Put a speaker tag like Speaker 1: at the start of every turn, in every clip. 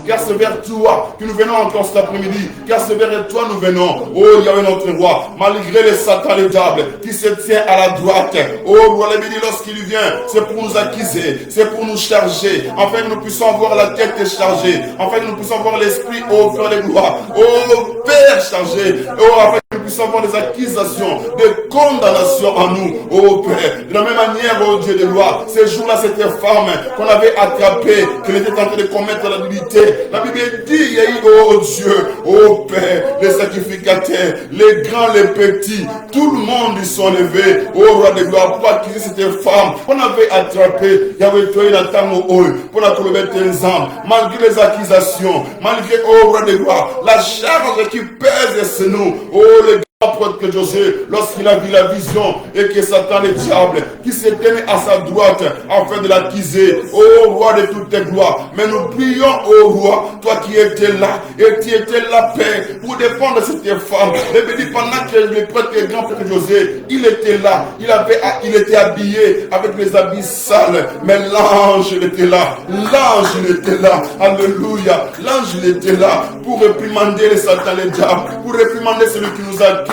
Speaker 1: car c'est vers toi que nous venons encore cet après-midi, car c'est vers toi nous venons. Oh Yahweh notre roi, malgré les satans, les diables qui se tient à la droite. Oh roi le béni, lorsqu'il vient, c'est pour nous accuser, c'est pour nous charger, afin que nous puissions avoir la tête chargée, afin que nous puissions avoir l'esprit au cœur de gloire. Oh Père chargé, oh afin que nous puissions avoir des accusations, des condamnations en nous. Oh Père, de la même manière, oh Dieu de gloire, ces jours-là, cette femme qu'on avait attrapée, qu'elle était en train de commettre la nullité. La Bible dit, il y a eu, oh Dieu, oh Père, les sacrificateurs, les grands, les petits, tout le monde ils sont levés, oh roi de gloire, pour accuser cette femme qu'on avait attrapée. Il y avait toi, il attend au haut, pour la commettre un âme, malgré les accusations, malgré, oh roi de gloire, la charge qui pèse sur nous, oh les apôtre que José, lorsqu'il a vu la vision et que Satan le diable qui s'est tenu à sa droite afin de l'accuser, ô roi de toutes tes gloires. Mais nous prions, ô roi, toi qui étais là et qui étais la paix pour défendre cette femme. Et dit pendant que le prêtre et grand prêtre José, il était là, il était habillé avec les habits sales, mais l'ange était là, l'ange était là, alléluia, l'ange était là pour réprimander les Satan, les diables, pour réprimander celui qui nous a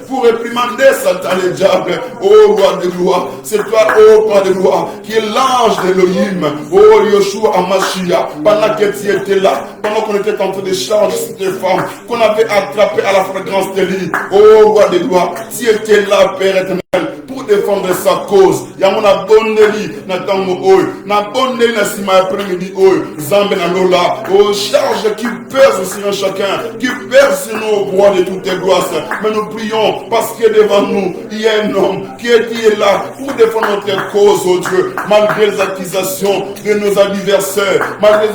Speaker 1: pour réprimander Satan le diable. Oh roi de gloire, c'est toi, oh roi de gloire, qui est l'ange d'Elohim. Oh Yoshua Amashia, pendant que tu étais là, pendant qu'on était en train de charger cette femme qu'on avait attrapée à la fragrance de lit. Oh roi de gloire, tu étais là, Père éternel, pour défendre sa cause. Yamona bonneli na tango oy, na bonneli na sima après-midi oy, zambe na lola. Oh charge qui pèse sur chacun, qui pèse sur nous, roi de toutes tes gloires. Mais nous prions parce que devant nous, il y a un homme qui est là pour défendre notre cause, oh Dieu, malgré les accusations de nos adversaires, malgré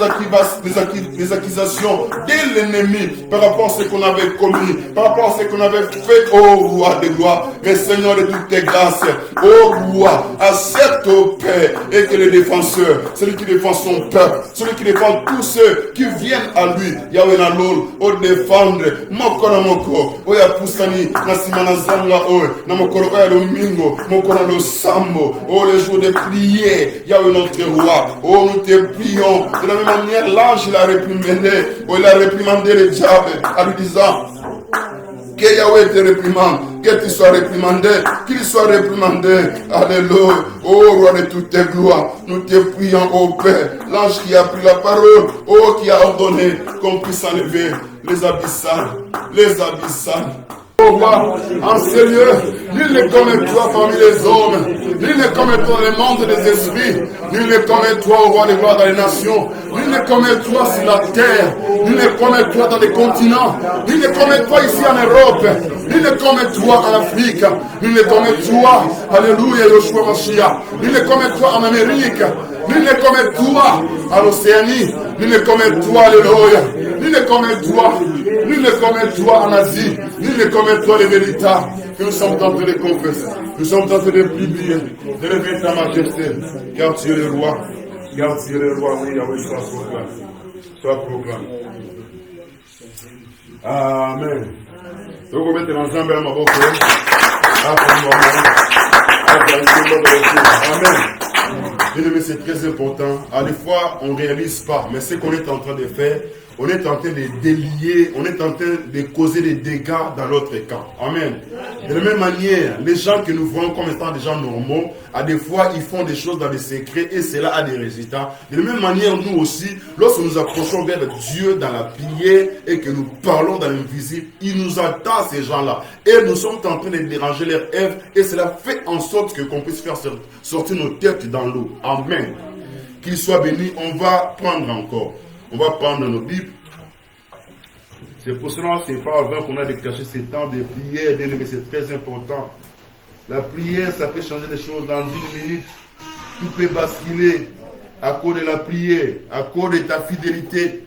Speaker 1: les accusations de l'ennemi par rapport à ce qu'on avait commis, par rapport à ce qu'on avait fait, oh roi de gloire, mais Seigneur de toutes tes grâces, oh roi, accepte, oh Père, et que le défenseur, celui qui défend son peuple, celui qui défend tous ceux qui viennent à lui, Yahweh Nalol, oh défendre, moko na moko, oh ya pusani, na simana zanga, oh, na mokoro, oh ya domingo, moko na lo sambo, oh les jours de prière, Yahweh notre roi, oh nous te prions, de la même manière, l'ange il a réprimandé, oh il a réprimandé le diable, en lui disant, que Yahweh te réprimande, que tu sois réprimandé, qu'il soit réprimandé. Alléluia. Oh roi de toutes tes gloires, nous te prions, oh Père, l'ange qui a pris la parole, oh qui a ordonné qu'on puisse enlever les abyssales, les abyssales. Oh roi, en ces lieux, nul n'est comme toi parmi les hommes, nul n'est comme toi dans le monde des esprits, nul n'est comme toi, oh roi des gloires dans les nations, nul n'est comme toi sur la terre, nul n'est comme toi dans les continents, nul n'est comme toi ici en Europe, nul n'est comme toi en Afrique, nul n'est comme toi, alléluia, Yoshua Mashiach, nul n'est comme toi en Amérique, nul n'est comme toi en Océanie, nul n'est comme toi, alléluia, nul n'est comme toi, nul n'est comme toi en Asie, nul n'est comme toi les véritables que nous sommes en train de confesser. Nous sommes en train de prier, de lever ta majesté, car tu es le roi, car tu es le roi, oui, Yahweh, sois proclamé. Sois proclamé. Amen. Donc, on va mettre l'ensemble à ma boca. Amen. Bien aimé, c'est très important. À des fois, on ne réalise pas, mais ce qu'on est en train de faire, on est en train de délier, on est en train de causer des dégâts dans l'autre camp. Amen. De la même manière, les gens que nous voyons comme étant des gens normaux, à des fois, ils font des choses dans les secrets et cela a des résultats. De la même manière, nous aussi, lorsque nous approchons vers Dieu dans la prière et que nous parlons dans l'invisible, il nous attend ces gens-là. Et nous sommes en train de déranger leurs œuvres et cela fait en sorte qu'on puisse faire sortir nos têtes dans l'eau. Amen. Qu'ils soient bénis, on va prendre encore. On va prendre nos Bibles. C'est pour cela que ce n'est pas avant qu'on a déclenché ces temps de prière, mais c'est très important. La prière, ça peut changer les choses dans une minute. Tout peut basculer à cause de la prière, à cause de ta fidélité,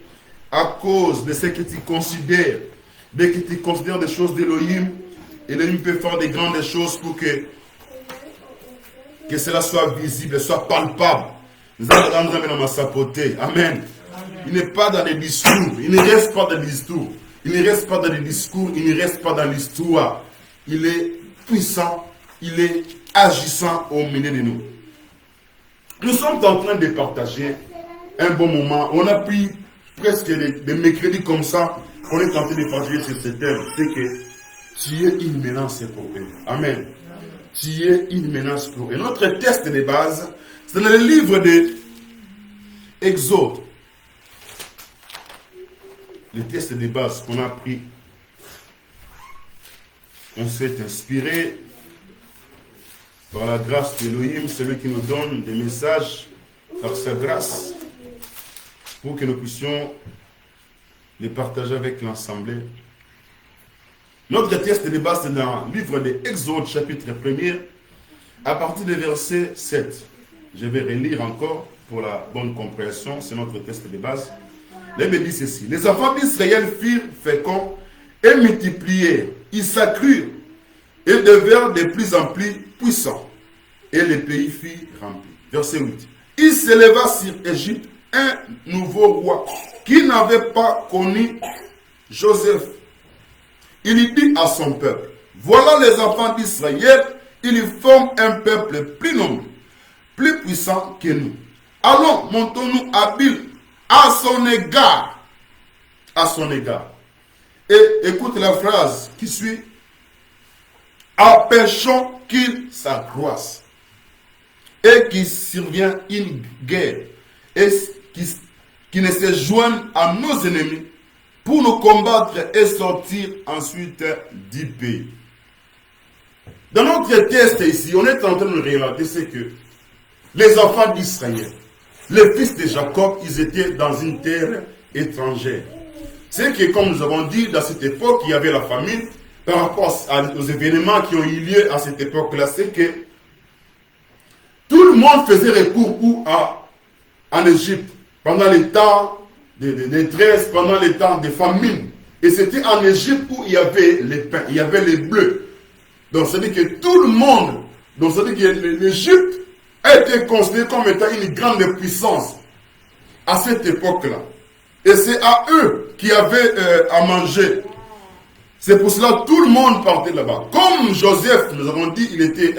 Speaker 1: à cause de ce que tu considères. Dès que tu considères des choses d'Elohim, Elohim peut faire des grandes choses pour que cela soit visible, soit palpable. Nous allons rendre dans ma sapoté. Amen. Il n'est pas dans les discours. Il ne reste pas dans les discours. Il ne reste pas dans les discours. Il ne reste pas dans l'histoire. Il est puissant. Il est agissant au milieu de nous. Nous sommes en train de partager un bon moment. On a pris presque des mercredis comme ça, on est tenté de partager sur ce thème. C'est que tu es une menace pour eux. Amen. Tu es une menace pour eux. Notre test de base, c'est dans le livre de Exode. Le test de base qu'on a pris. On s'est inspiré par la grâce d'Élohim, celui qui nous donne des messages par sa grâce, pour que nous puissions les partager avec l'Assemblée. Notre test de base, c'est dans le livre de Exode, chapitre 1er, à partir du verset 7. Je vais relire encore pour la bonne compréhension, c'est notre test de base. Là, il me dit ceci: les enfants d'Israël firent féconds et multiplièrent, ils s'accrurent et devinrent de plus en plus puissants, et le pays fut rempli. Verset 8. Il s'éleva sur Égypte un nouveau roi qui n'avait pas connu Joseph. Il dit à son peuple: voilà les enfants d'Israël, ils forment un peuple plus nombreux, plus puissant que nous. Allons, montons-nous habiles à son égard. À son égard. Et écoute la phrase qui suit: empêchons qu'il s'accroisse et qu'il survienne une guerre et qui ne se joigne à nos ennemis pour nous combattre et sortir ensuite du pays. Dans notre test ici, on est en train de regarder ce que les enfants d'Israël, les fils de Jacob, ils étaient dans une terre étrangère. C'est que, comme nous avons dit, dans cette époque, il y avait la famine. Par rapport aux événements qui ont eu lieu à cette époque-là, c'est que tout le monde faisait recours en Égypte pendant les temps de détresse, pendant les temps de famine. Et c'était en Égypte où il y avait les pains, il y avait les bleus. Donc, c'est-à-dire que tout le monde, donc c'est-à-dire que l'Égypte a été considérée comme étant une grande puissance à cette époque-là. Et c'est à eux qui avaient à manger. C'est pour cela que tout le monde partait là-bas. Comme Joseph, nous avons dit, il était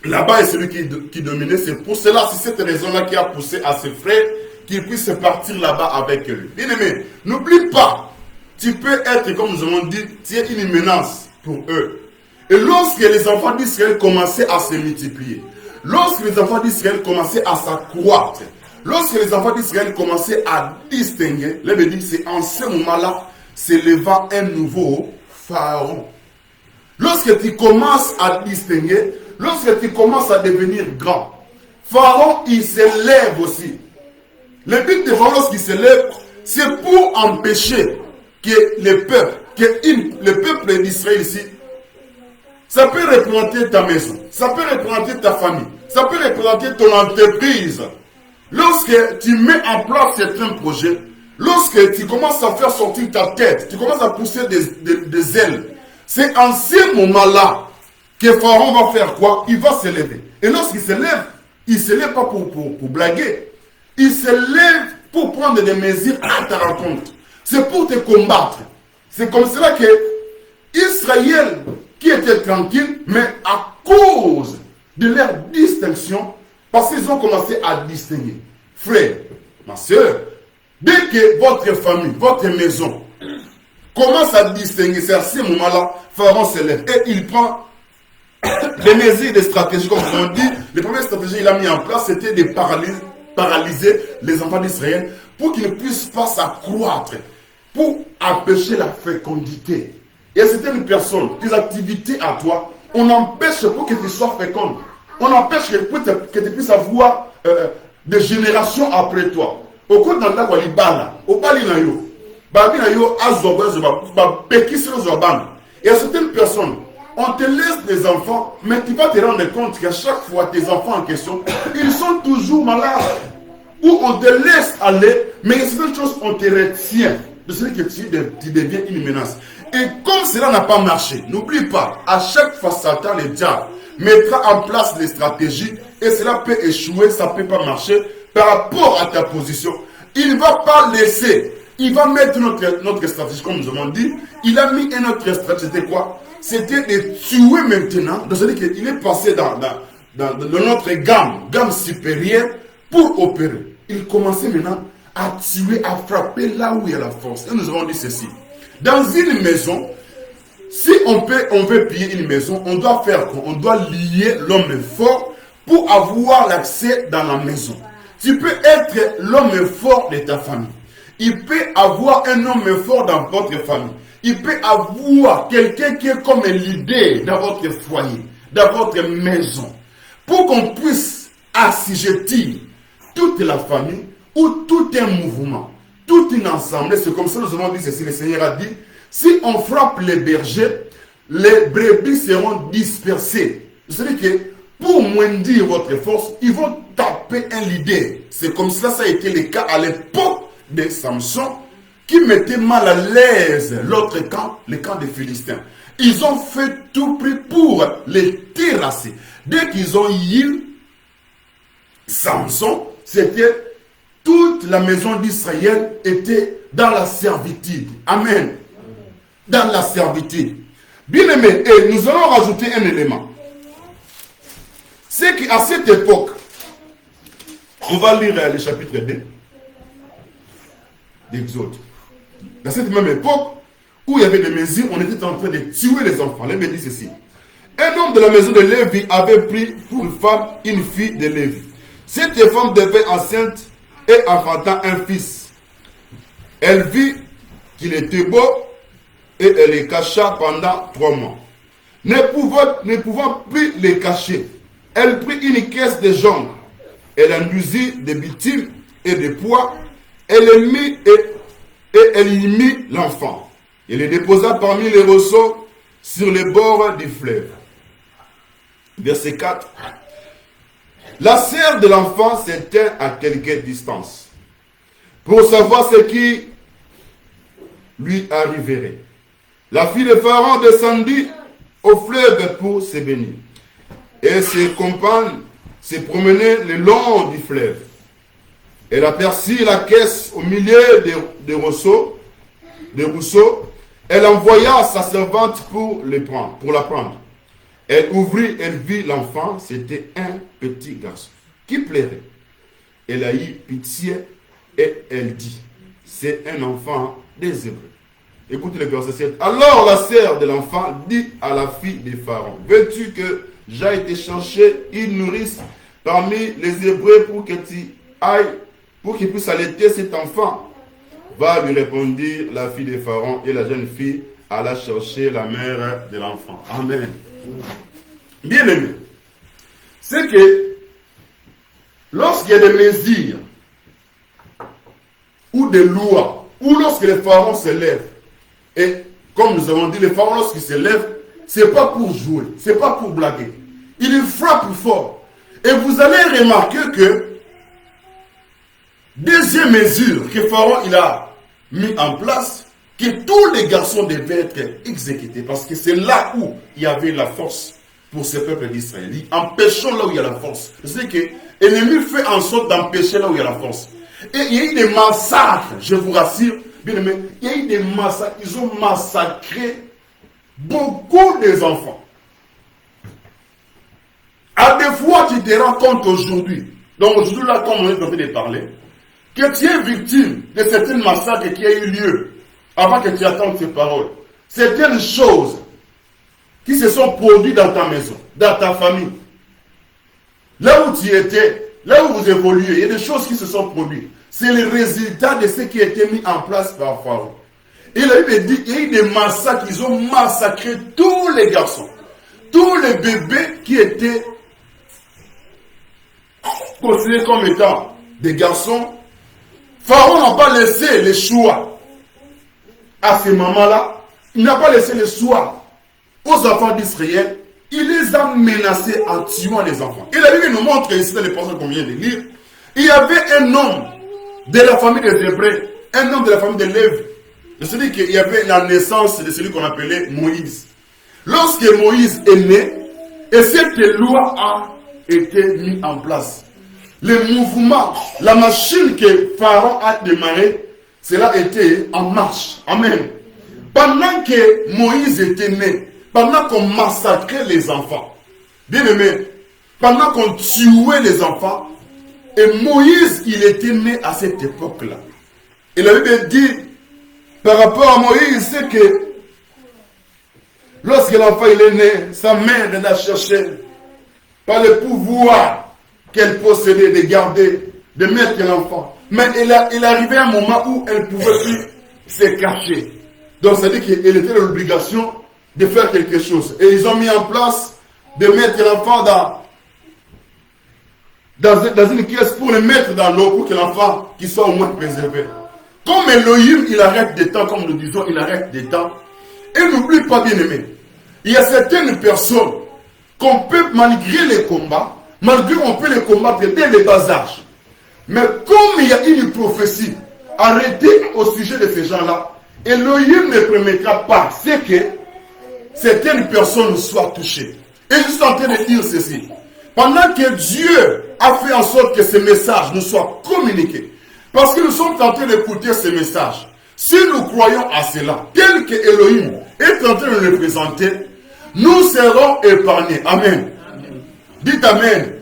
Speaker 1: là-bas et celui qui dominait. C'est pour cela, c'est cette raison-là qui a poussé à ses frères qu'ils puissent partir là-bas avec lui. Bien aimé, n'oublie pas, tu peux être, comme nous avons dit, tu es une menace pour eux. Et lorsque les enfants d'Israël commençaient à se multiplier, lorsque les enfants d'Israël commençaient à s'accroître, lorsque les enfants d'Israël commençaient à distinguer, là, il dit, c'est en ce moment-là, s'éleva un nouveau pharaon. Lorsque tu commences à distinguer, lorsque tu commences à devenir grand, pharaon, il s'élève aussi. Le but de pharaon, lorsqu'il s'élève, c'est pour empêcher que le peuple d'Israël ici, ça peut représenter ta maison, ça peut représenter ta famille, ça peut représenter ton entreprise. Lorsque tu mets en place certains projets, lorsque tu commences à faire sortir ta tête, tu commences à pousser des ailes, c'est en ce moment-là que Pharaon va faire quoi? Il va s'élever. Et lorsqu'il s'élève, il ne s'élève pas pour blaguer. Il s'élève pour prendre des mesures à ta rencontre. C'est pour te combattre. C'est comme cela que Israël, qui était tranquille, mais à cause de leur distinction, parce qu'ils ont commencé à distinguer. Frère, ma soeur, dès que votre famille, votre maison commence à distinguer, c'est à ce moment-là, Pharaon se lève et il prend des mesures, des stratégies, comme on dit. Les premières stratégies qu'il a mis en place, c'était de paralyser les enfants d'Israël pour qu'ils ne puissent pas s'accroître, pour empêcher la fécondité. Et c'était une personne, tes activités à toi, on empêche pour que tu sois féconde. On empêche que tu puisses avoir des générations après toi. Au cours d'un temps, au Balinayo, Babinayo, et à certaines personnes, on te laisse des enfants, mais tu vas te rendre compte qu'à chaque fois, tes enfants en question, ils sont toujours malades. Ou on te laisse aller, mais il y a certaines choses, on te retient. De ce que tu deviens une menace. Et comme cela n'a pas marché, n'oublie pas, à chaque fois, Satan, le diable, mettra en place des stratégies et cela peut échouer, ça ne peut pas marcher par rapport à ta position. Il ne va pas laisser, il va mettre notre stratégie, comme nous avons dit. Il a mis une autre stratégie, c'était quoi? C'était de tuer maintenant, c'est-à-dire qu'il est passé dans notre gamme supérieure pour opérer. Il commençait maintenant à tuer, à frapper là où il y a la force. Et nous avons dit ceci. Dans une maison, si on veut piller une maison, on doit faire quoi? On doit lier l'homme fort pour avoir l'accès dans la maison. Tu peux être l'homme fort de ta famille. Il peut avoir un homme fort dans votre famille. Il peut avoir quelqu'un qui est comme leader dans votre foyer, dans votre maison. Pour qu'on puisse assujettir toute la famille ou tout un mouvement, toute une assemblée. C'est comme ça que nous avons dit ceci. Le Seigneur a dit, si on frappe les bergers, les brebis seront dispersées. C'est-à-dire que pour moindrir votre force, ils vont taper un leader. C'est comme ça, ça a été le cas à l'époque de Samson, qui mettait mal à l'aise l'autre camp, le camp des Philistins. Ils ont fait tout prix pour les terrasser. Dès qu'ils ont eu Samson, c'était toute la maison d'Israël était dans la servitude. Amen. Dans la servitude. Bien aimé, et nous allons rajouter un élément. C'est qu'à cette époque, on va lire le chapitre 2 d'Exode. Dans cette même époque, où il y avait des mesures, on était en train de tuer les enfants. Lévi dit ceci. Un homme de la maison de Lévi avait pris pour femme une fille de Lévi. Cette femme devait enceinte et enfanta un fils. Elle vit qu'il était beau et elle le cacha pendant 3 mois. Ne pouvant plus le cacher, elle prit une caisse de jonc. Elle induisit des bitumes et des pois. Elle elle y mit l'enfant. Elle le déposa parmi les rosseaux sur les bords du fleuve. Verset 4. La sœur de l'enfant s'éteint à quelque distance pour savoir ce qui lui arriverait. La fille de Pharaon descendit au fleuve pour se baigner. Et ses compagnes se promenaient le long du fleuve. Elle aperçut la caisse au milieu des rousseaux. Elle envoya sa servante pour la prendre. Elle ouvrit, elle vit l'enfant, c'était un petit garçon qui plairait. Elle a eu pitié et elle dit, c'est un enfant des Hébreux. Écoutez le verset 7. Alors la sœur de l'enfant dit à la fille de Pharaon, veux-tu que j'aille te chercher une nourrice parmi les Hébreux pour que tu ailles, pour qu'il puisse allaiter cet enfant? Va, lui répondit la fille de Pharaon, et la jeune fille alla chercher la mère de l'enfant. Amen. Bien aimé, c'est que lorsqu'il y a des mesures ou des lois, ou lorsque les pharaons se lèvent, et comme nous avons dit, les pharaons lorsqu'ils se lèvent, c'est pas pour jouer, c'est pas pour blaguer. Ils frappent fort. Et vous allez remarquer que deuxième mesure que Pharaon il a mis en place, que tous les garçons devaient être exécutés, parce que c'est là où il y avait la force pour ce peuple d'Israël. Empêchons là où il y a la force. C'est que l'ennemi fait en sorte d'empêcher là où il y a la force. Et il y a eu des massacres, je vous rassure, bien aimé, il y a eu des massacres, ils ont massacré beaucoup des enfants. À des fois, tu te rends compte aujourd'hui, donc aujourd'hui là, comme on est en train de parler, que tu es victime de certains massacres qui ont eu lieu avant que tu attendes ces paroles. Certaines choses qui se sont produites dans ta maison, dans ta famille, là où tu étais, là où vous évoluez, il y a des choses qui se sont produites. C'est le résultat de ce qui a été mis en place par Pharaon. Il a eu des massacres, ils ont massacré tous les garçons, tous les bébés qui étaient considérés comme étant des garçons. Pharaon n'a pas laissé le choix à ces mamans-là. Il n'a pas laissé le choix aux enfants d'Israël. Il les a menacés en tuant les enfants. Et la Bible nous montre ici dans les passages qu'on vient de lire, il y avait un homme de la famille des Hébreux, un homme de la famille de Lévi. C'est-à-dire qu'il y avait la naissance de celui qu'on appelait Moïse. Lorsque Moïse est né, et cette loi a été mise en place. Le mouvement, la machine que Pharaon a démarré, cela était en marche. Amen. Pendant que Moïse était né, pendant qu'on massacrait les enfants, bien aimé, pendant qu'on tuait les enfants, Et Moïse, il était né à cette époque-là. Et la Bible dit, par rapport à Moïse, c'est que lorsque l'enfant il est né, sa mère l'a cherché par le pouvoir qu'elle possédait de garder, de mettre l'enfant. Mais il arrivait un moment où elle ne pouvait plus se cacher. Donc ça veut dire qu'elle était dans l'obligation de faire quelque chose. Et ils ont mis en place de mettre l'enfant dans une pièce pour le mettre dans l'eau pour que l'enfant qui soit au moins préservé. Comme Elohim, il arrête des temps, comme nous disons, il arrête des temps. Et n'oublie pas, bien aimé, il y a certaines personnes qu'on peut, malgré les combats, malgré qu'on peut les combattre dès le bas âge. Mais comme il y a une prophétie arrêtée au sujet de ces gens-là, Elohim ne permettra pas que certaines personnes soient touchées. Et je suis en train de dire ceci. Pendant que Dieu a fait en sorte que ces messages nous soient communiqués, parce que nous sommes en train d'écouter ces messages, si nous croyons à cela, tel que Elohim est en train de le présenter, nous serons épargnés. Amen. Dites Amen.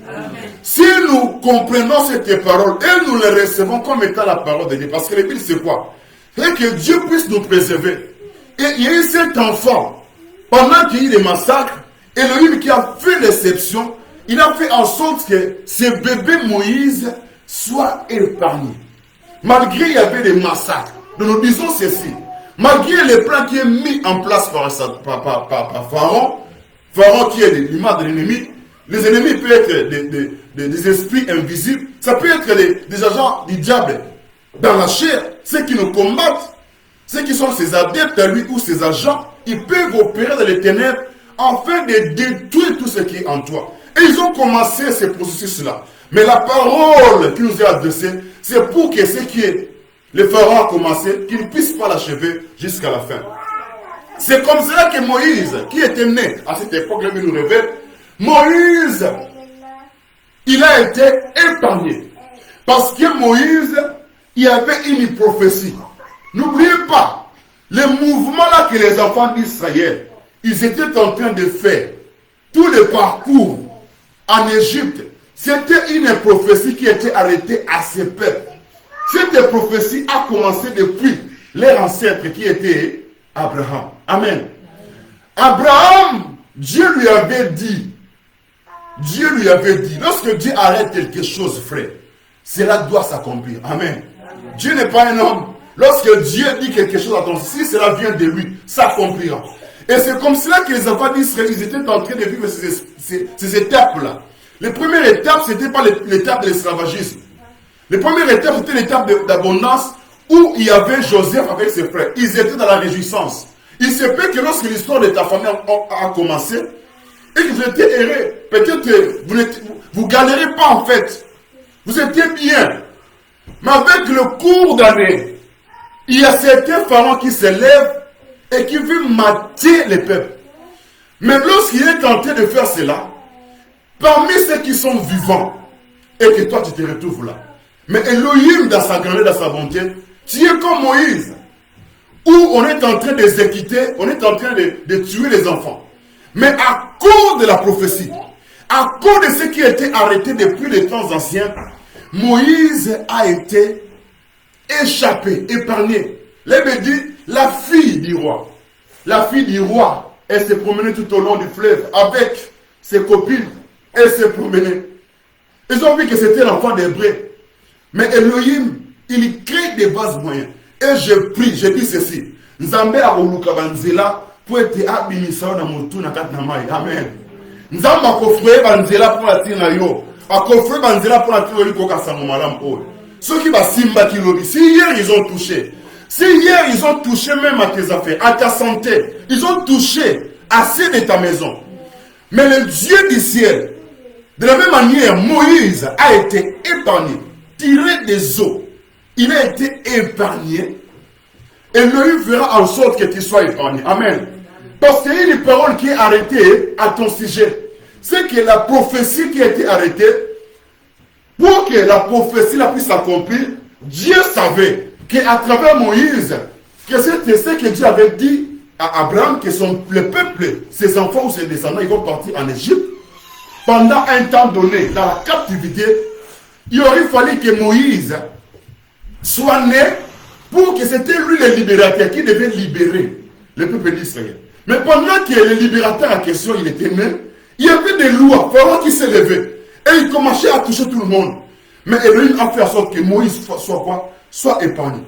Speaker 1: Si nous comprenons cette parole et nous les recevons comme étant la parole de Dieu, parce que le but c'est quoi? C'est que Dieu puisse nous préserver. Et il y a eu cet enfant, pendant qu'il y a eu des massacres, Elohim qui a fait l'exception, il a fait en sorte que ce bébé Moïse soit épargné. Malgré il y avait des massacres. Donc nous disons ceci. Malgré les plans qui est mis en place par Pharaon, Pharaon qui est l'image de l'ennemi, les ennemis peuvent être des esprits invisibles, ça peut être des agents du diable dans la chair, ceux qui nous combattent, ceux qui sont ses adeptes à lui ou ses agents, ils peuvent opérer dans les ténèbres afin de détruire tout ce qui est en toi. Et ils ont commencé ce processus-là. Mais la parole qui nous est adressée, c'est pour que ce qui est le pharaon a commencé, qu'il ne puisse pas l'achever jusqu'à la fin. C'est comme cela que Moïse, qui était né à cette époque-là, nous révèle, Moïse, il a été épargné. Parce que Moïse, il y avait une prophétie. N'oubliez pas, le mouvement-là que les enfants d'Israël, ils étaient en train de faire, tout le parcours en Égypte, c'était une prophétie qui était arrêtée à ce peuple. Cette prophétie a commencé depuis leur ancêtre qui était Abraham. Amen. Abraham, Dieu lui avait dit, lorsque Dieu arrête quelque chose, frère, cela doit s'accomplir. Amen. Dieu n'est pas un homme. Lorsque Dieu dit quelque chose à ton si cela vient de lui, ça s'accomplira. Et c'est comme cela que les enfants d'Israël, ils étaient en train de vivre ces étapes-là. Les premières étapes, ce n'était pas l'étape de l'esclavagisme. Les premières étapes, c'était l'étape d'abondance où il y avait Joseph avec ses frères. Ils étaient dans la réjouissance. Il se peut que lorsque l'histoire de ta famille a commencé, et que vous étiez errés, peut-être vous ne galérez pas en fait. Vous étiez bien. Mais avec le cours d'année, il y a certains pharaons qui se lèvent et qui veulent mater les peuples. Mais lorsqu'il est tenté de faire cela, parmi ceux qui sont vivants, et que toi tu te retrouves là. Mais Elohim, dans sa grandeur, dans sa bonté, tu es comme Moïse, où on est en train d'exécuter, on est en train de tuer les enfants. Mais à cause de la prophétie, à cause de ce qui a été arrêté depuis les temps anciens, Moïse a été échappé, épargné. L'Hébreu dit, la fille du roi. La fille du roi, elle s'est promenée tout au long du fleuve avec ses copines. Elle s'est promenée. Ils ont vu que c'était l'enfant d'Hébreu. Mais Elohim, il crée des bases moyens. Et je prie, je dis ceci. Nzambe a oluka banzela pour être abimisa na mutu na kat na mai. Amen. Nzambe a kofre banzela pour la tina yo. A kofre banzela pour la tina yo ko kasango malam o. Ceux qui va simba qui lobby. Si hier ils ont touché. Si hier ils ont touché même à tes affaires, à ta santé, ils ont touché assez de ta maison. Mais le Dieu du ciel, de la même manière, Moïse a été épargné, tiré des eaux. Il a été épargné. Et lui fera en sorte que tu sois épargné. Amen. Parce qu'il y a une parole qui est arrêtée à ton sujet. C'est que la prophétie qui a été arrêtée, pour que la prophétie la puisse s'accomplir, Dieu savait qu'à travers Moïse, que c'était ce que Dieu avait dit à Abraham, que le peuple, ses enfants ou ses descendants, ils vont partir en Égypte pendant un temps donné, dans la captivité. il aurait fallu que Moïse soit né pour que c'était lui le libérateur qui devait libérer le peuple d'Israël. Mais pendant que le libérateur en question, il était né, il y avait des lois, Pharaon qui s'est levé. Et il commençait à toucher tout le monde. Mais Elohim a fait en sorte que Moïse soit quoi? Soit épargné.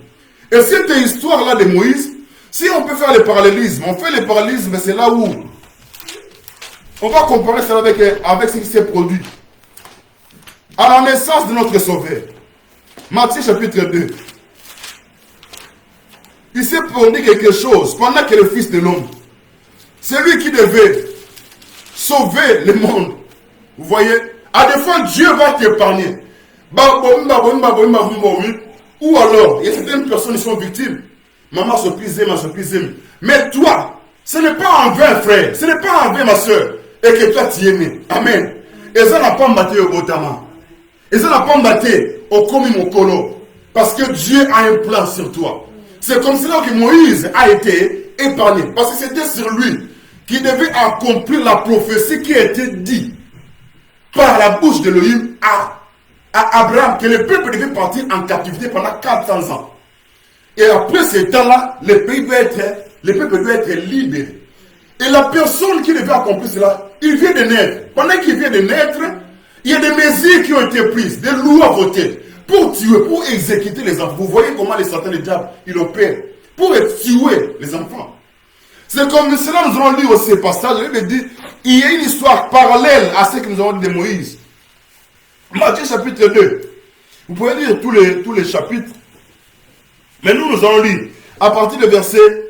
Speaker 1: Et cette histoire-là de Moïse, si on peut faire le parallélisme, on fait le parallélisme, c'est là où on va comparer ça avec ce qui s'est produit à la naissance de notre Sauveur. Matthieu chapitre 2. Il s'est produit quelque chose pendant que le Fils de l'homme, c'est lui qui devait sauver le monde. Vous voyez? À des fois, Dieu va t'épargner. Ou alors, il y a certaines personnes qui sont victimes. Maman se pise, mais toi, ce n'est pas en vain, frère. Ce n'est pas en vain, ma soeur. Et que toi, tu aimes. Amen. Et ça n'a pas battu au Botama. Et ça n'a pas battu au Komi Mokolo. Parce que Dieu a un plan sur toi. C'est comme cela que Moïse a été épargné. Parce que c'était sur lui qui devait accomplir la prophétie qui a été dite par la bouche d'Elohim à Abraham, que le peuple devait partir en captivité pendant 400 ans. Et après ce temps-là, le peuple doit être libéré. Et la personne qui devait accomplir cela, il vient de naître. Pendant qu'il vient de naître, il y a des mesures qui ont été prises, des lois votées pour tuer, pour exécuter les enfants. Vous voyez comment les satans, les diables, ils opèrent pour tuer les enfants. C'est comme cela nous allons lire aussi ce passage. Je vais dire, il y a une histoire parallèle à ce que nous avons dit de Moïse. Matthieu chapitre 2. Vous pouvez lire tous les chapitres. Mais nous allons lire à partir du verset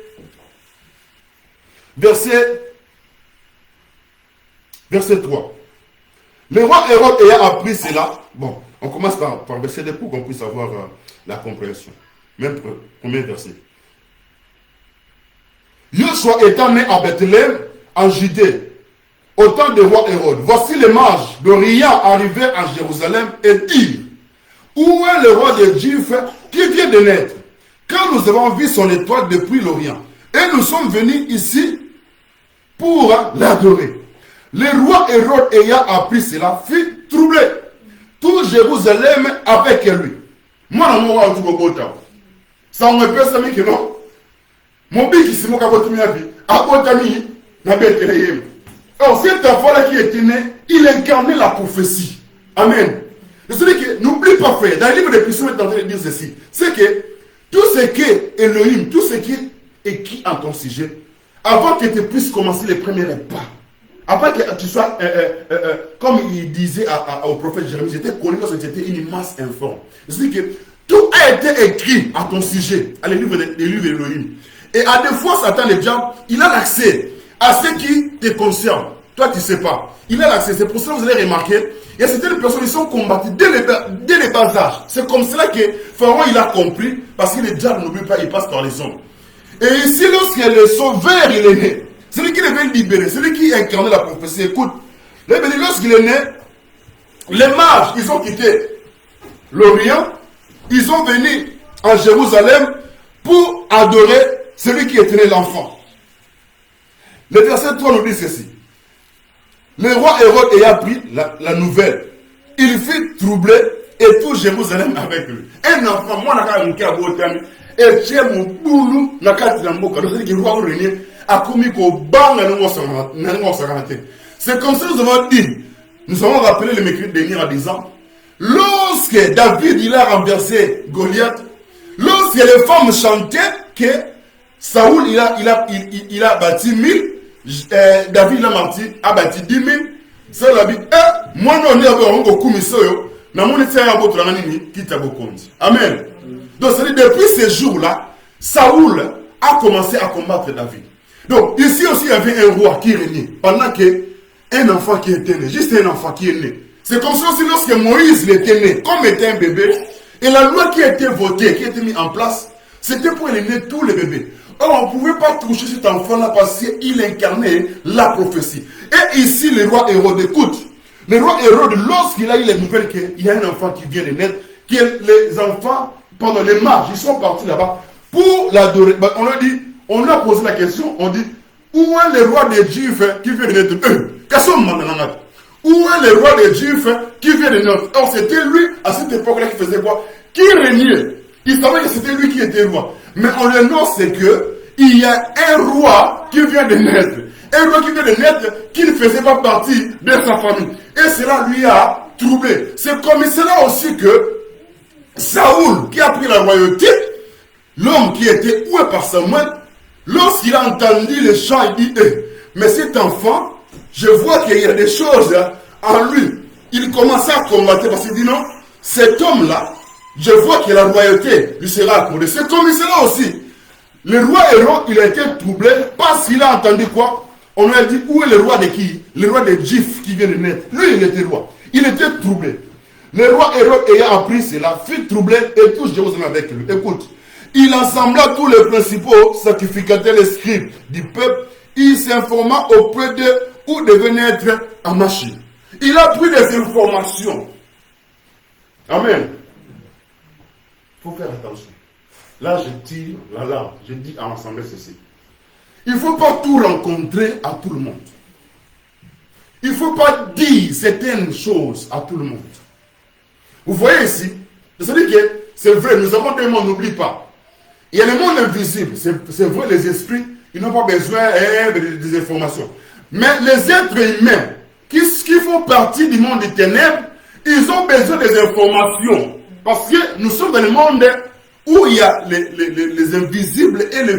Speaker 1: 3. Le roi Hérode ayant appris cela, bon, on commence par verset 2 pour qu'on puisse avoir la compréhension. Même premier verset. Joshua étant né à Bethléem, en Judée, au temps du roi Hérode, voici les mages d'Orient arrivés à Jérusalem et dirent, où est le roi des Juifs qui vient de naître? Car nous avons vu son étoile depuis l'Orient, et nous sommes venus ici pour l'adorer. Le roi Hérode ayant appris cela, fut troublé. Tout Jérusalem avec lui. Moi, je ne sais pas ça on me peut ça, mais que non. Mon big qui s'est mon cabot de ma vie, à Botami, n'a pas été réel. Alors, cet enfant-là qui était né, il incarnait la prophétie. Amen. C'est-à-dire que, n'oublie pas, frère, dans le livre des Puissants, il est en train de dire ceci. C'est que, tout ce qui est Elohim, tout ce qui est écrit en ton sujet, avant que tu puisses commencer les premiers pas, avant que tu sois, comme il disait au prophète Jérémie, j'étais connu parce que j'étais une masse informe. C'est-à-dire que, tout a été écrit à ton sujet, à les livres d'Elohim. Et à des fois, Satan, le diable, il a l'accès à ce qui te concerne. Toi, tu ne sais pas. Il a l'accès. C'est pour cela que vous allez remarquer, il y a certaines personnes qui sont combattues dès les bas âges. C'est comme cela que Pharaon, il a compris, parce que le diable n'oublie pas, il passe par les hommes. Et ici, lorsque le sauveur, il est né, celui qui devait libérer, celui qui incarnait la prophétie, écoute, lorsqu'il est né, les mages, ils ont quitté l'Orient, ils sont venus en Jérusalem pour adorer celui qui était né l'enfant. Le verset 3 nous dit ceci. Le roi Hérode ayant pris la nouvelle, il fut troublé et tout Jérusalem avec lui. Un enfant, moi, je n'ai pas de et tu es mon boulot, je n'ai pas de le roi René a commis qu'au bas, c'est comme ça que nous avons dit. Nous avons rappelé le mercredi dernier en disant, lorsque David il a renversé Goliath, lorsque les femmes chantaient que Saoul il a bâti 1000, David a bâti 10 000, ça l'a dit, moi non, on a beaucoup de choses, mais mon état a beaucoup de Amen. Donc, c'est depuis ce jour-là, Saoul a commencé à combattre David. Donc, ici aussi, il y avait un roi qui régnait, pendant qu'un enfant qui était né, juste un enfant qui est né. C'est comme ça aussi lorsque Moïse était né, comme était un bébé, et la loi qui a été votée, qui a été mise en place, c'était pour éliminer tous les bébés. Or, on ne pouvait pas toucher cet enfant-là parce qu'il incarnait la prophétie. Et ici, le roi Hérode, écoute, le roi Hérode, lorsqu'il a eu les nouvelles qu'il y a un enfant qui vient de naître, que les enfants, pendant les marches, ils sont partis là-bas pour l'adorer. On leur dit, on a posé la question, on dit, où est le roi des Juifs qui vient de naître? Où est le roi des Juifs qui vient de Nantes? Or, c'était lui, à cette époque-là, qui faisait quoi? Qui régnait. Il savait que c'était lui qui était roi. Mais on le nomme, c'est que il y a un roi qui vient de naître. Un roi qui vient de naître, qui ne faisait pas partie de sa famille. Et cela lui a troublé. C'est comme cela aussi que Saoul, qui a pris la royauté, l'homme qui était oué par Samuel, lorsqu'il a entendu les chants, il dit, mais cet enfant, je vois qu'il y a des choses en lui. Il commençait à combattre parce qu'il dit non, cet homme-là, je vois que la royauté lui sera accordée. C'est comme cela aussi. Le roi Hérode, il a été troublé parce qu'il a entendu quoi? On lui a dit, où est le roi de qui? Le roi des Juifs qui vient de naître. Lui, il était roi. Il était troublé. Le roi Hérode ayant appris cela, fut troublé et tout Jérusalem avec lui. Écoute, il assembla tous les principaux sacrificateurs, les scribes du peuple. Il s'informa auprès d'eux où devait naître Amashi. Il a pris des informations. Amen. Il faut faire attention. Là, je tire la langue. Je dis à l'ensemble ceci. Il ne faut pas tout rencontrer à tout le monde. Il ne faut pas dire certaines choses à tout le monde. Vous voyez ici, c'est-à-dire que c'est vrai, nous avons des mondes, n'oublie pas. Il y a le monde invisible, c'est vrai, les esprits, ils n'ont pas besoin des informations. Mais les êtres humains, qui font partie du monde des ténèbres, ils ont besoin des informations. Parce que nous sommes dans le monde où il y a les invisibles et les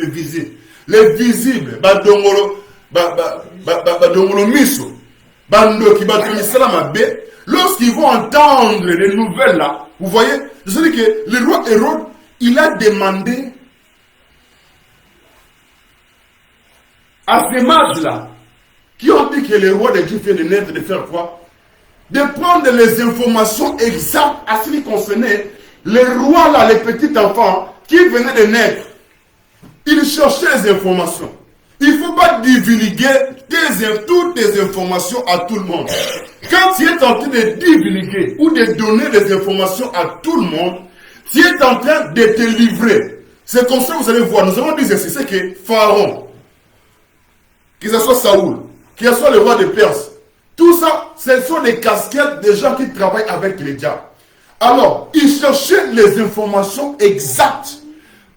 Speaker 1: visibles. Les visibles, lorsqu'ils vont entendre les nouvelles là, vous voyez, c'est-à-dire que le roi Hérode, il a demandé à ces mages-là, qui ont dit que le roi des Juifs vient de naître, de faire quoi? De prendre les informations exactes à ce qui concernait les rois là, les petits enfants qui venaient de naître. Ils cherchaient les informations. Il ne faut pas divulguer toutes les informations à tout le monde. Quand tu es en train de divulguer ou de donner des informations à tout le monde, tu es en train de te livrer. C'est comme ça que vous allez voir. Nous avons dit ceci, c'est que Pharaon, que ce soit Saoul, que ce soit le roi de Perse, tout ça, ce sont des casquettes des gens qui travaillent avec les diables. Alors, ils cherchaient les informations exactes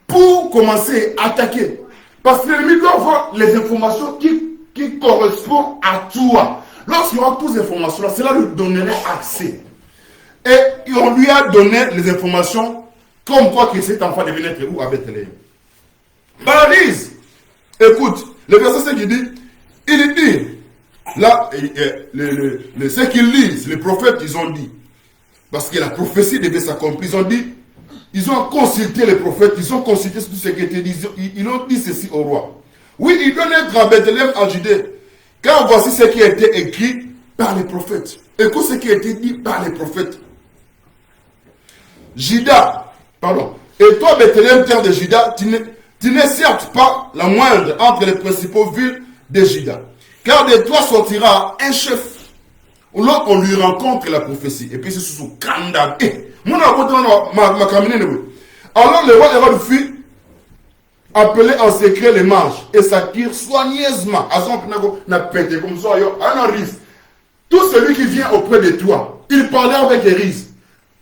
Speaker 1: pour commencer à attaquer. Parce que l'ennemi doit avoir les informations qui correspondent à toi. Lorsqu'il aura toutes ces informations-là, cela lui donnerait accès. Et on lui a donné les informations comme quoi que cet enfant devait naître où avec les Paradis. Écoute, le verset 5 il dit, là, ceux qui lisent, les prophètes, ils ont dit, parce que la prophétie devait s'accomplir, ils ont dit, ils ont consulté les prophètes, ils ont consulté tout ce qui était dit, ils ont dit ceci au roi. Oui, il doit naître à Bethléem en Judée. Car voici ce qui a été écrit par les prophètes. Écoute ce qui a été dit par les prophètes. Juda, pardon. Et toi, Bethléem, terre de Juda, tu n'es certes pas la moindre entre les principaux villes de Juda. Car de toi sortira un chef. Là, on lui rencontre la prophétie. Et puis c'est sous Kandam. Alors le roi Hérode fut appelé en secret les mages et s'attire soigneusement. Tout celui qui vient auprès de toi, il parlait avec Érise.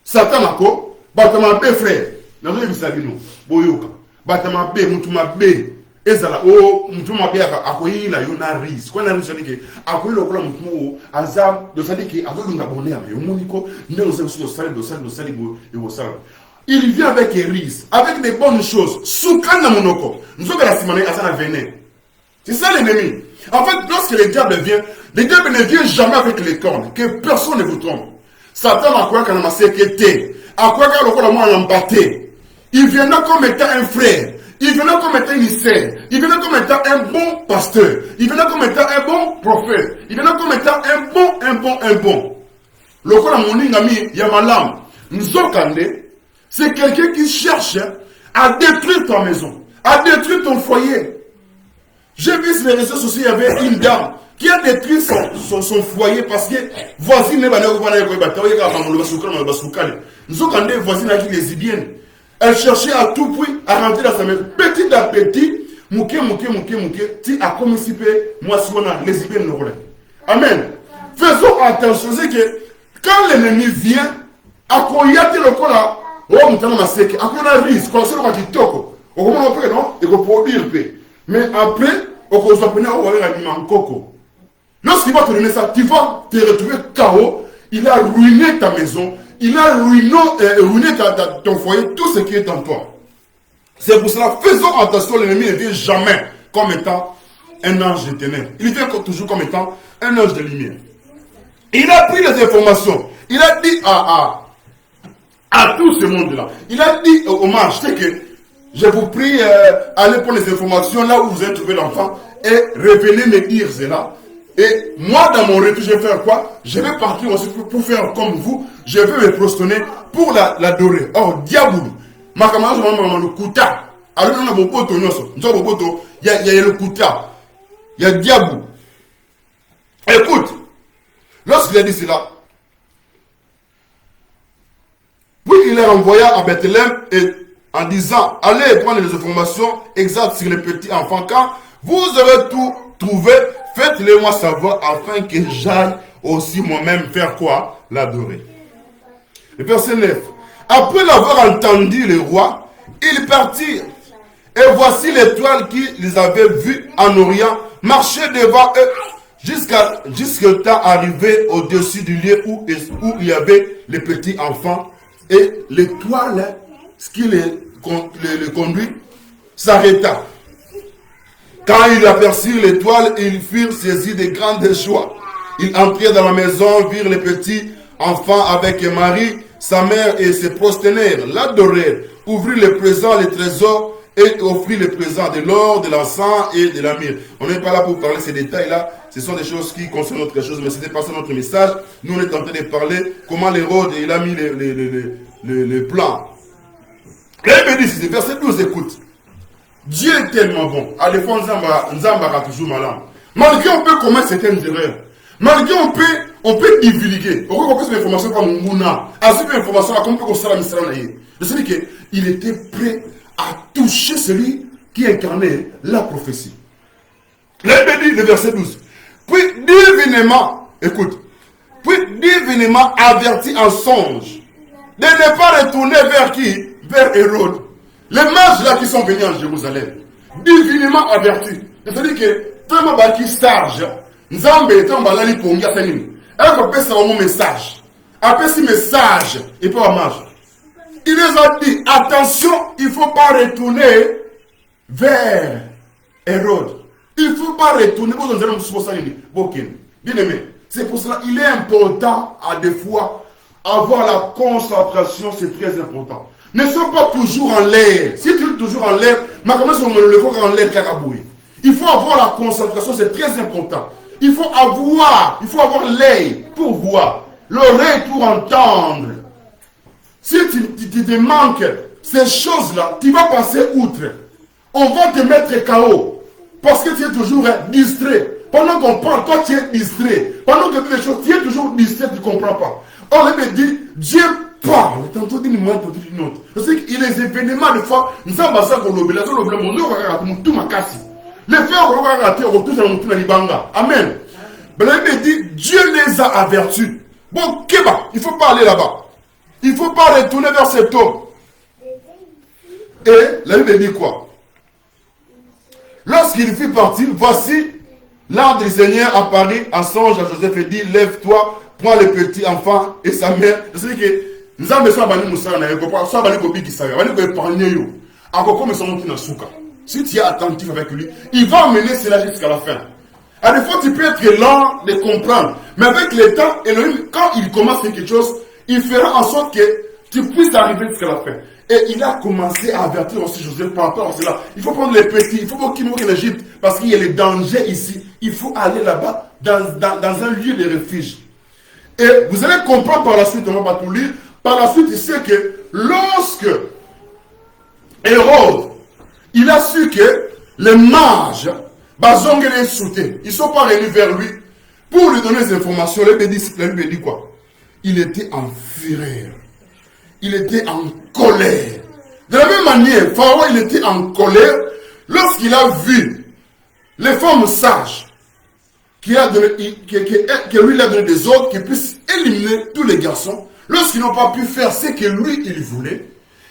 Speaker 1: Satan a quoi? Batama B frère. Nous avons vu ça, nous. Boyoka. Batama B, Mutuma B. Ezala o mutuma B akoyi la yona Rise. Quoi n'a rien dit que akoyi le problème mutumo azam de ça dit que akolunga bonheur. Yomoniko, nous sommes sur le salle et au salle. Il vient avec Érise, avec des bonnes choses. Soukana monoko. Nous sommes à la semaine à ça venin. C'est ça l'ennemi. En fait, lorsque le diable ne vient jamais avec les cornes, que personne ne vous trompe. Satan a quoi qu'on a massé que à quoi qu'on a embatté. Il viendra comme étant un frère. Il viendra comme étant une sœur. Il viendra comme étant un bon pasteur. Il viendra comme étant un bon prophète. Il viendra comme étant un bon. Le corps de mon ami Yamalam, nous avons c'est quelqu'un qui cherche à détruire ta maison, à détruire ton foyer. J'ai vu sur les réseaux sociaux, il y avait une dame qui a détruit son foyer parce que voisine n'est pas là. Nous avons des voisines qui les lesbiennes. Elle cherchait à tout prix à rentrer dans sa maison. Petit à petit, mouké, tu as commencé moi si on a lesbiennes le relais. Amen. faisons attention, c'est que quand l'ennemi vient, à quoi il y a le là, oh, maintenant, ma sec, à quoi on a risque, quand c'est le qui toque, au moment après, non, il faut produire paix. Mais après, au cours de la première, on va avoir un coco. Lorsqu'il va te donner ça, tu vas te retrouver KO. Il a ruiné ta maison, il a ruiné ton foyer, tout ce qui est en toi. C'est pour cela, faisons attention, l'ennemi ne vient jamais comme étant un ange de ténèbres. Il vient toujours comme étant un ange de lumière. Il a pris les informations. Il a dit à tout ce monde-là, il a dit au mage, c'est que je vous prie, allez prendre les informations là où vous avez trouvé l'enfant et revenez me dire cela. Et moi, dans mon retour, je vais faire quoi? Je vais partir aussi pour faire comme vous. Je vais me prosterner pour l'adorer. Or, diable, ma camarade, je vais le kouta. Alors, on a beaucoup de choses. Il y a le kouta. Il y a diable. Écoute, lorsqu'il a dit cela, puis il est envoyé à Bethléem et en disant, allez prendre les informations exactes sur les petits enfants. Quand vous aurez tout trouvé, faites-le moi savoir afin que j'aille aussi moi-même faire quoi? L'adorer. Le verset 9. Après l'avoir entendu le roi, ils partirent. Et voici l'étoile qui les avait vus en Orient marcher devant eux jusqu'au temps arrivé au-dessus du lieu où il y avait les petits enfants. Et l'étoile, ce qui les conduit, s'arrêta. Quand ils aperçurent l'étoile, ils furent saisis de grandes joie. Ils entrèrent dans la maison, virent les petits enfants avec Marie, sa mère, et se prosternèrent, l'adorèrent, ouvrirent les présents, les trésors, et offrirent les présents de l'or, de l'encens et de la myrrhe. On n'est pas là pour parler de ces détails-là. Ce sont des choses qui concernent autre chose, mais ce n'est pas ça notre message. Nous, on est en train de parler comment l'Hérode, il a mis les plans. Et il me dit, verset 12, écoute. Dieu est tellement bon. À la fois, Nzamba toujours malin. Malgré on peut commettre certaines erreurs. Malgré on peut divulguer. On peut cette information comme Mouna. À cette information, comme on peut construire la c'est-à-dire qu'il était prêt à toucher celui qui incarnait la prophétie. Là, il dit le verset 12. Puis divinement, écoute, puis divinement averti en songe de ne pas retourner vers qui? Vers Hérode. Les mages là qui sont venus en Jérusalem, divinement avertis. C'est-à-dire que, tellement baki sage, Nzambe est en balali pour y faire une. Elle peut passer un message. Après ce message, il peut avoir mage. Il les a dit, attention, il ne faut pas retourner vers Hérode. Il ne faut pas retourner. Bien aimé, c'est pour cela qu'il est important à des fois avoir la concentration, c'est très important. Ne sois pas toujours en l'air. Si tu es toujours en l'air, ma commence on le voit en l'air caraboué. Il faut avoir la concentration, c'est très important. Il faut avoir l'œil pour voir, l'oreille pour entendre. Si tu te manques ces choses-là, tu vas passer outre. On va te mettre KO. Parce que tu es toujours distrait. Pendant qu'on parle, toi tu es distrait. Pendant que tu fais des choses, tu es toujours distrait, tu ne comprends pas. Or, il me dit, Dieu parle. Tantôt d'une moine, tantôt d'une autre. Je sais qu'il y a des événements, des fois, nous sommes à ça qu'on l'obéit. Là, on l'obéit, on l'obéit, tout ma casse. Les frères, on va rater, on va tous dans le Libanga. Amen. Mais là, il me dit, Dieu les a avertis. Bon, Kéba, il ne faut pas aller là-bas. Il ne faut pas retourner vers cet homme. Et là, il me dit quoi? Lorsqu'il fut parti, voici, l'ange du Seigneur apparut en songe à Joseph et dit, lève-toi, prends le petit enfant et sa mère. C'est-à-dire que nous avons besoin de nous si tu es attentif avec lui, il va amener cela jusqu'à la fin. À des fois, tu peux être lent de comprendre. Mais avec le temps, Elohim, quand il commence quelque chose, il fera en sorte que tu puisses arriver jusqu'à la fin. Et il a commencé à avertir aussi Joseph par rapport à cela. Il faut prendre les petits, il faut pas qu'ils mourent en Égypte, parce qu'il y a les dangers ici. Il faut aller là-bas, dans un lieu de refuge. Et vous allez comprendre par la suite, on va pas tout lire, par la suite, il sait que lorsque Hérode, il a su que les mages, ils ne sont pas venus vers lui pour lui donner des informations. Les disciples lui dit quoi? Il était en fureur. Il était en colère. De la même manière, Pharaon, il était en colère lorsqu'il a vu les femmes sages que lui a donné des ordres qui puissent éliminer tous les garçons. Lorsqu'ils n'ont pas pu faire ce que lui, il voulait,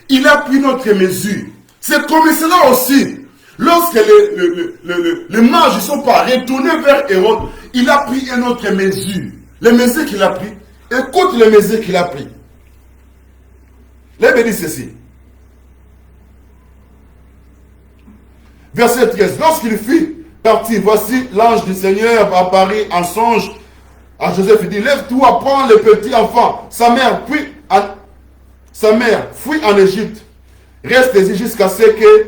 Speaker 1: il a pris notre mesure. C'est comme cela aussi. Lorsque les mages ne sont pas retournés vers Hérode, il a pris une autre mesure. Les mesures qu'il a pris, écoute les mesures qu'il a pris. L'Ébé dit ceci. Verset 13. Lorsqu'il fut parti, voici l'ange du Seigneur apparut en songe à Joseph. Il dit, lève-toi, prends le petit enfant. Sa mère fuit en Égypte. Reste ici jusqu'à ce que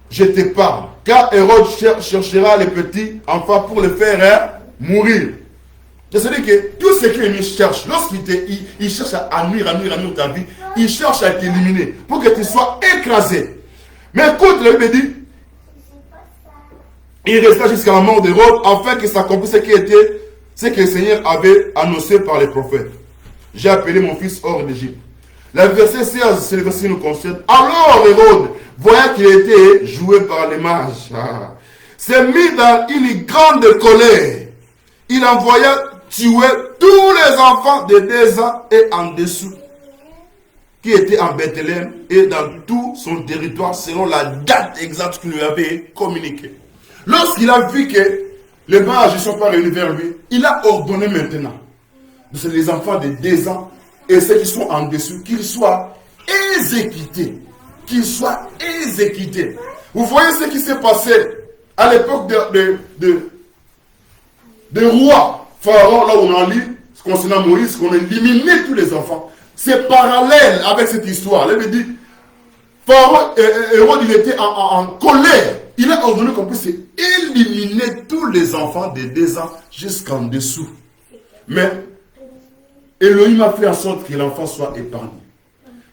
Speaker 1: je te parle. Car Hérode cherchera le petit enfant pour le faire mourir. C'est-à-dire que tout ce qu'il cherche, lorsqu'il cherche à nuire ta vie, il cherche à t'éliminer pour que tu sois écrasé. Mais écoute, la Bible dit, il resta jusqu'à la mort d'Hérode, afin que s'accomplisse ce que le Seigneur avait annoncé par les prophètes. J'ai appelé mon fils hors d'Égypte. Le verset 16, c'est le verset qui nous concerne. Alors Hérode, voyant qu'il était joué par les mages, s'est mis dans une grande colère. Il envoya tuer tous les enfants de 2 ans et en dessous qui étaient en Bethléem et dans tout son territoire selon la date exacte qu'il lui avait communiquée. Lorsqu'il a vu que les mages ne sont pas réunis vers lui, il a ordonné maintenant que les enfants de 2 ans et ceux qui sont en dessous, qu'ils soient exécutés. Qu'ils soient exécutés. Vous voyez ce qui s'est passé à l'époque des rois Pharaon, là où on en lit, concernant Moïse, qu'on a éliminé tous les enfants. C'est parallèle avec cette histoire. Il me dit, Pharaon, Hérode, il était en colère. Il a ordonné qu'on puisse éliminer tous les enfants de 2 ans jusqu'en dessous. Mais Elohim a fait en sorte que l'enfant soit épargné.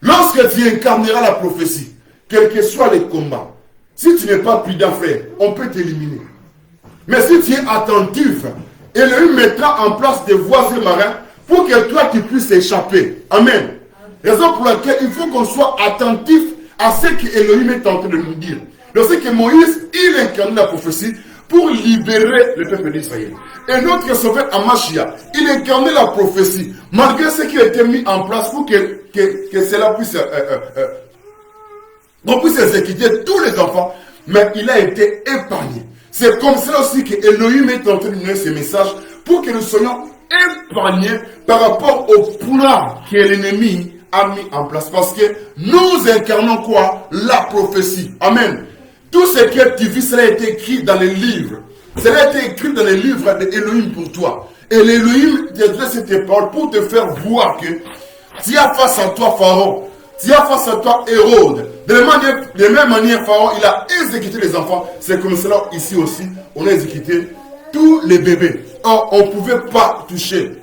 Speaker 1: Lorsque tu incarneras la prophétie, quels que soient les combats, si tu n'es pas prudent, frère, on peut t'éliminer. Mais si tu es attentif, Elohim mettra en place des voies et marins pour que toi tu puisses échapper. Amen. Raison pour laquelle il faut qu'on soit attentif à ce que Elohim est en train de nous dire. Lorsque que Moïse, il incarne la prophétie pour libérer le peuple d'Israël. Et notre sauveur Amashia, il incarnait la prophétie, malgré ce qui a été mis en place pour que cela puisse, on puisse exécuter tous les enfants, mais il a été épargné. C'est comme ça aussi que Elohim est en train de donner ce message pour que nous soyons épargnés par rapport au plan que l'ennemi a mis en place. Parce que nous incarnons quoi? La prophétie. Amen. Tout ce que tu vis, cela a été écrit dans les livres. Cela a été écrit dans les livres d'Elohim pour toi. Et l'Elohim te donne cette parole pour te faire voir que tu as face à toi Pharaon. Tu as face à toi Hérode. De la même manière, Pharaon, il a exécuté les enfants. C'est comme cela ici aussi, on a exécuté tous les bébés. Or, on ne pouvait pas toucher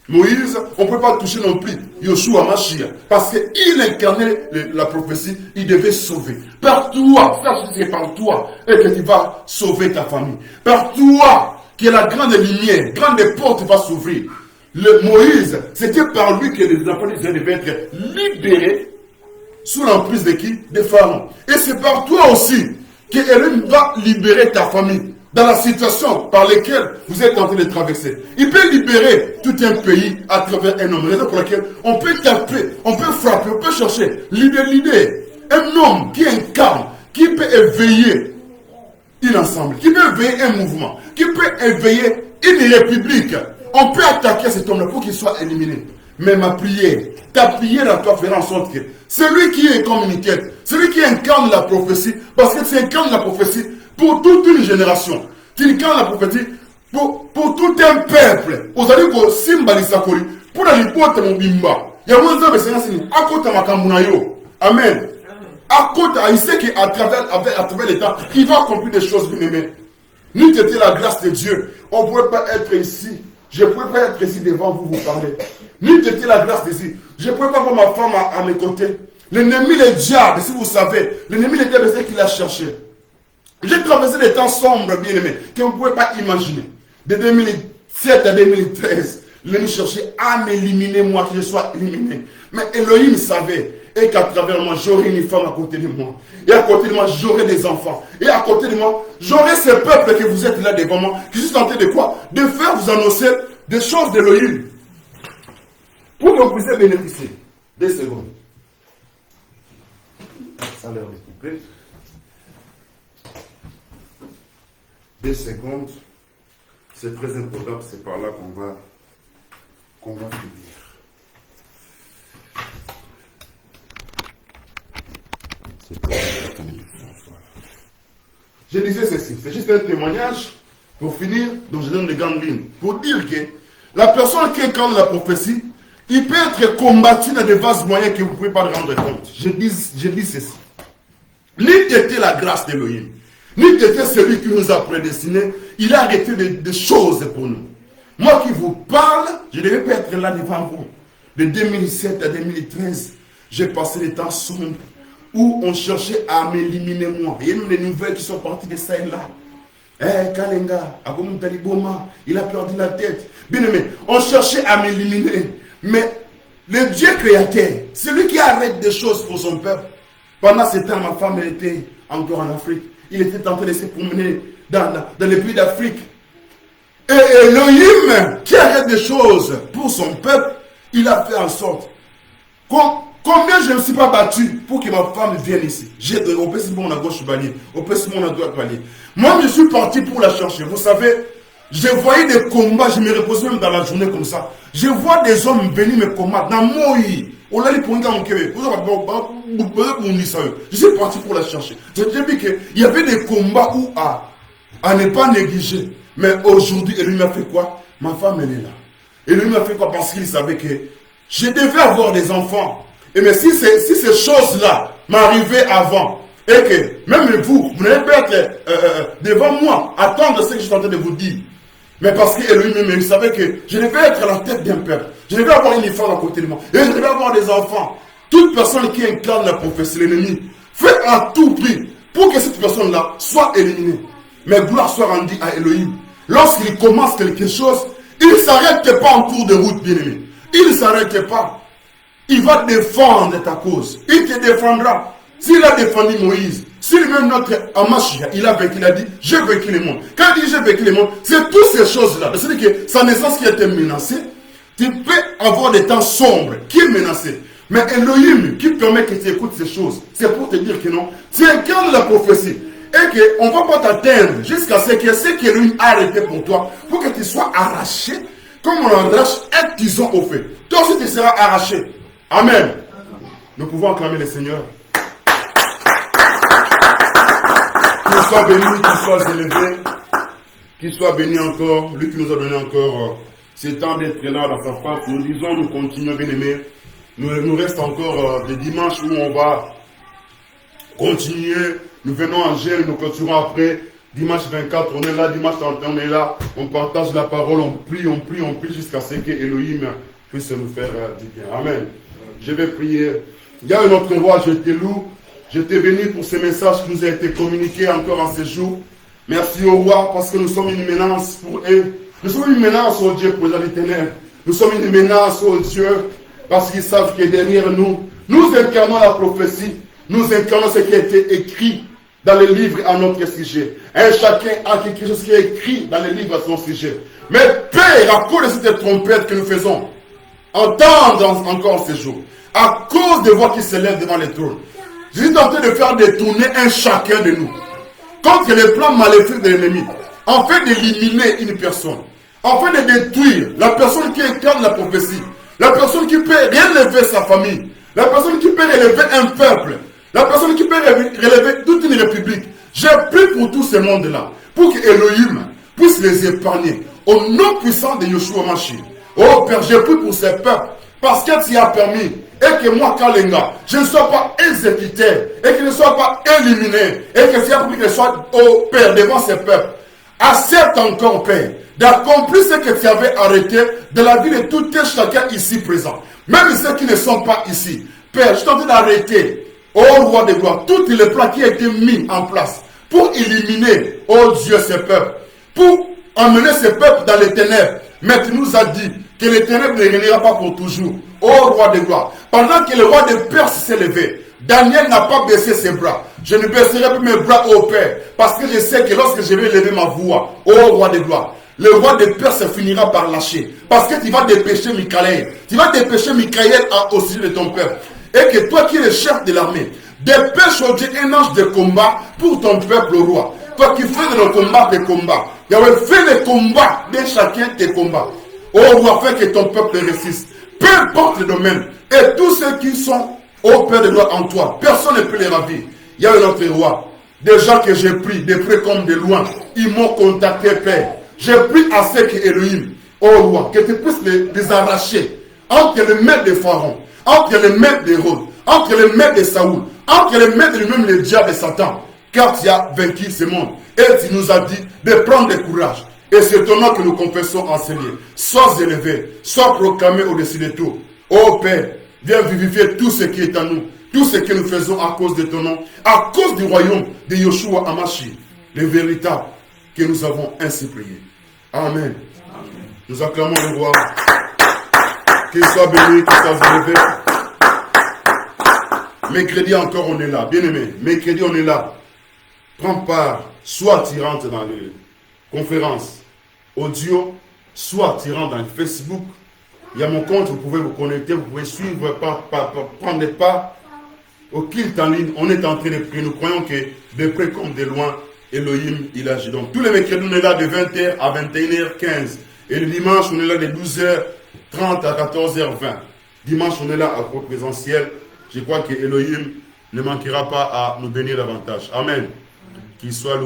Speaker 1: Moïse, on ne peut pas toucher non plus Yoshua Mashiach. Parce qu'il incarnait la prophétie, il devait sauver. Par toi, c'est par toi et que tu vas sauver ta famille. Par toi, que la grande lumière, grande porte va s'ouvrir. Moïse, c'était par lui que les enfants d'Israël devaient être libérés sous l'emprise de qui? De Pharaon. Et c'est par toi aussi que Elohim va libérer ta famille dans la situation par laquelle vous êtes en train de traverser. Il peut libérer tout un pays à travers un homme. Raison pour laquelle on peut taper, on peut frapper, on peut chercher l'idée. Un homme qui incarne, qui peut éveiller une ensemble, qui peut éveiller un mouvement, qui peut éveiller une république. On peut attaquer cet homme-là pour qu'il soit éliminé. Mais ma prière, ta prière à toi fera en sorte que celui qui est communiqué, celui qui incarne la prophétie, parce que tu incarnes la prophétie pour toute une génération. Tu incarnes la prophétie pour tout un peuple. Vous allez dire Simba Lisakori, pour la lipote mon bimba. Il y a un monde qui à côté de ma kambunayo. Amen. À côté, il sait qu'à travers les temps, il va accomplir des choses bien aimées. Nous t'étais la grâce de Dieu. On ne pouvait pas être ici. Je ne pouvais pas être ici devant vous parler. N'eût été la grâce d'ici. Je ne pouvais pas voir ma femme à mes côtés. L'ennemi, le diable, si vous savez, l'ennemi, le diable, c'est qu'il a cherché. J'ai traversé des temps sombres, bien aimés, que vous ne pouvez pas imaginer. De 2007 à 2013, l'ennemi cherchait à m'éliminer, moi, que je sois éliminé. Mais Elohim savait. et qu'à travers moi, j'aurai une femme à côté de moi. Et à côté de moi, j'aurai des enfants. Et à côté de moi, j'aurai ce peuple que vous êtes là devant moi, qui suis tenté de quoi? De faire vous annoncer des choses d'Élohim. Pour que vous puissiez bénéficier. 2 secondes. Ça a l'air de couper. 2 secondes. C'est très important, c'est par là qu'on va finir. Je disais ceci, c'est juste un témoignage pour finir, donc je donne les grandes lignes. Pour dire que la personne qui incarne la prophétie, il peut être combattu dans des vastes moyens que vous ne pouvez pas rendre compte. Je dis ceci. Ni t'était la grâce d'Élohim, ni t'était celui qui nous a prédestinés, il a arrêté des choses pour nous. Moi qui vous parle, je ne devais pas être là devant vous. De 2007 à 2013, j'ai passé des temps sombres où on cherchait à m'éliminer moi. Il y a même des nouvelles qui sont parties de ça et là. Kalenga, Abomou Taliboma, il a perdu la tête. Bien aimé, on cherchait à m'éliminer. Mais le Dieu créateur, celui qui arrête des choses pour son peuple. Pendant ce temps, ma femme elle était encore en Afrique. Il était en train de se promener dans les pays d'Afrique. Et Elohim, qui arrête des choses pour son peuple, il a fait en sorte. Combien je ne me suis pas battu pour que ma femme vienne ici? Au Pessimon à gauche balier, au Pessimon à droite balier. Moi, je suis parti pour la chercher. Vous savez, je voyais des combats, je me reposais même dans la journée comme ça. Je vois des hommes venir me combattre dans Moi. On l'a dit pour un gars en Québec. Je suis parti pour la chercher. J'ai dit qu'il y avait des combats où à ne pas négliger. Mais aujourd'hui, il m'a fait quoi? Ma femme, elle est là. Et lui m'a fait quoi? Parce qu'il savait que je devais avoir des enfants. Et mais si ces choses-là m'arrivaient avant, et que même vous n'allez pas être devant moi, attendre ce que je suis en train de vous dire. Mais parce que lui-même, il savait que je devais être à la tête d'un peuple. Je devais avoir une femme à côté de moi. Et je devais avoir des enfants. Toute personne qui incarne la prophétie, l'ennemi, fait à tout prix pour que cette personne-là soit éliminée. Mais gloire soit rendue à Elohim. Lorsqu'il commence quelque chose, il ne s'arrête pas en cours de route, bien-aimé. Il ne s'arrête pas. Il va défendre ta cause. Il te défendra. S'il a défendu Moïse, si lui-même notre Amashia, il a vaincu, il a dit, j'ai vaincu le monde. Quand il dit j'ai vaincu le monde, c'est toutes ces choses-là. C'est-à-dire que sa naissance qui a été menacée, tu peux avoir des temps sombres qui est menacé. Mais Elohim qui permet que tu écoutes ces choses, c'est pour te dire que non, tu incarnes la prophétie. Et qu'on ne va pas t'atteindre jusqu'à ce que Elohim a arrêté pour toi, pour que tu sois arraché, comme on arrache un tison au feu. Toi aussi tu seras arraché. Amen. Nous pouvons acclamer le Seigneur. Qu'il soit béni, qu'il soit élevé, qu'il soit béni encore, lui qui nous a donné encore ce temps d'être là dans sa face. Nous disons, nous continuons bien aimés. Nous reste encore des dimanches où on va continuer. Nous venons en gel, nous continuerons après. Dimanche 24, on est là. Dimanche 31, on est là. On partage la parole, on prie jusqu'à ce que Elohim puisse nous faire du bien. Amen. Je vais prier. Il y a un autre roi, je te loue. Je te bénis pour ce message qui nous a été communiqué encore en ce jour. Merci au roi parce que nous sommes une menace pour eux. Nous sommes une menace au Dieu pour les ténèbres. Nous sommes une menace au Dieu parce qu'ils savent que derrière nous, nous incarnons la prophétie. Nous incarnons ce qui a été écrit dans les livres à notre sujet. Et chacun a quelque chose qui est écrit dans les livres à son sujet. Mais Père, à cause de cette trompette que nous faisons, entendre encore ces jours, à cause des voix qui s'élèvent devant les trônes, je suis en train de faire détourner un chacun de nous contre les plans maléfiques de l'ennemi, afin d'éliminer une personne, afin de détruire la personne qui incarne la prophétie, la personne qui peut relever sa famille, la personne qui peut relever un peuple, la personne qui peut relever toute une république. J'ai pris pour tout ce monde-là, pour que Elohim puisse les épargner, au nom puissant de Yeshua Mashiach. Oh Père, j'ai pris pour ces peuples, parce que tu as permis, et que moi, Kalenga, je ne sois pas exécuté, et que je ne sois pas éliminé, et que tu as permis que je sois, oh Père, devant ces peuples. Accepte encore, Père, d'accomplir ce que tu avais arrêté de la vie de tout un chacun ici présent. Même ceux qui ne sont pas ici. Père, je suis en train d'arrêter, ô roi de gloire, tous les plans qui ont été mis en place pour éliminer, ô Dieu, ces peuples, pour emmener ces peuples dans les ténèbres. Mais tu nous as dit que les ténèbres ne régnera pas pour toujours. ô roi de gloire. Pendant que le roi de Perse s'est levé, Daniel n'a pas baissé ses bras. Je ne baisserai plus mes bras au Père, parce que je sais que lorsque je vais lever ma voix, ô roi de gloire, le roi de Perse finira par lâcher. Parce que tu vas dépêcher Michaël. Tu vas dépêcher Michaël au sujet de ton peuple. Et que toi qui es le chef de l'armée, dépêche aujourd'hui un ange de combat pour ton peuple roi. Toi qui fais de nos combats des combats. Yahweh, fais les combats de chacun tes combats. Ô roi, fais que ton peuple résiste. Peu importe le domaine. Et tous ceux qui sont au Père de gloire en toi, personne ne peut les ravir. Il y a un autre roi. Des gens que j'ai pris, de près comme de loin, ils m'ont contacté, Père. J'ai pris à ce que Elohim, ô roi, que tu puisses les arracher entre les mains de Pharaon, entre les mains d'Hérode, entre les mains de Saoul, entre les mains de lui-même le diable et Satan, car tu as vaincu ce monde. Et tu nous as dit de prendre du courage. Et c'est ton nom que nous confessons en ce lieu. Sois élevé, sois proclamé au-dessus de tout. Ô Père, viens vivifier tout ce qui est en nous, tout ce que nous faisons à cause de ton nom, à cause du royaume de Yoshua Hamashi, le véritable que nous avons ainsi prié. Amen. Amen. Nous acclamons le roi. Qu'il soit béni, qu'il soit élevé. Mercredi encore, on est là. Bien aimé, mercredi, on est là. Prends part, soit tu rentres dans les conférences audio, soit tu rentres dans Facebook. Il y a mon compte, vous pouvez vous connecter, vous pouvez suivre, prendre des pas au culte en ligne. On est en train de prier. Nous croyons que de près comme de loin, Elohim, il agit. Donc, tous les mercredis, on est là de 20h à 21h15. Et le dimanche, on est là de 12h30 à 14h20. Dimanche, on est là à cours présentiel. Je crois que Elohim ne manquera pas à nous bénir davantage. Amen. Qu'il soit loué.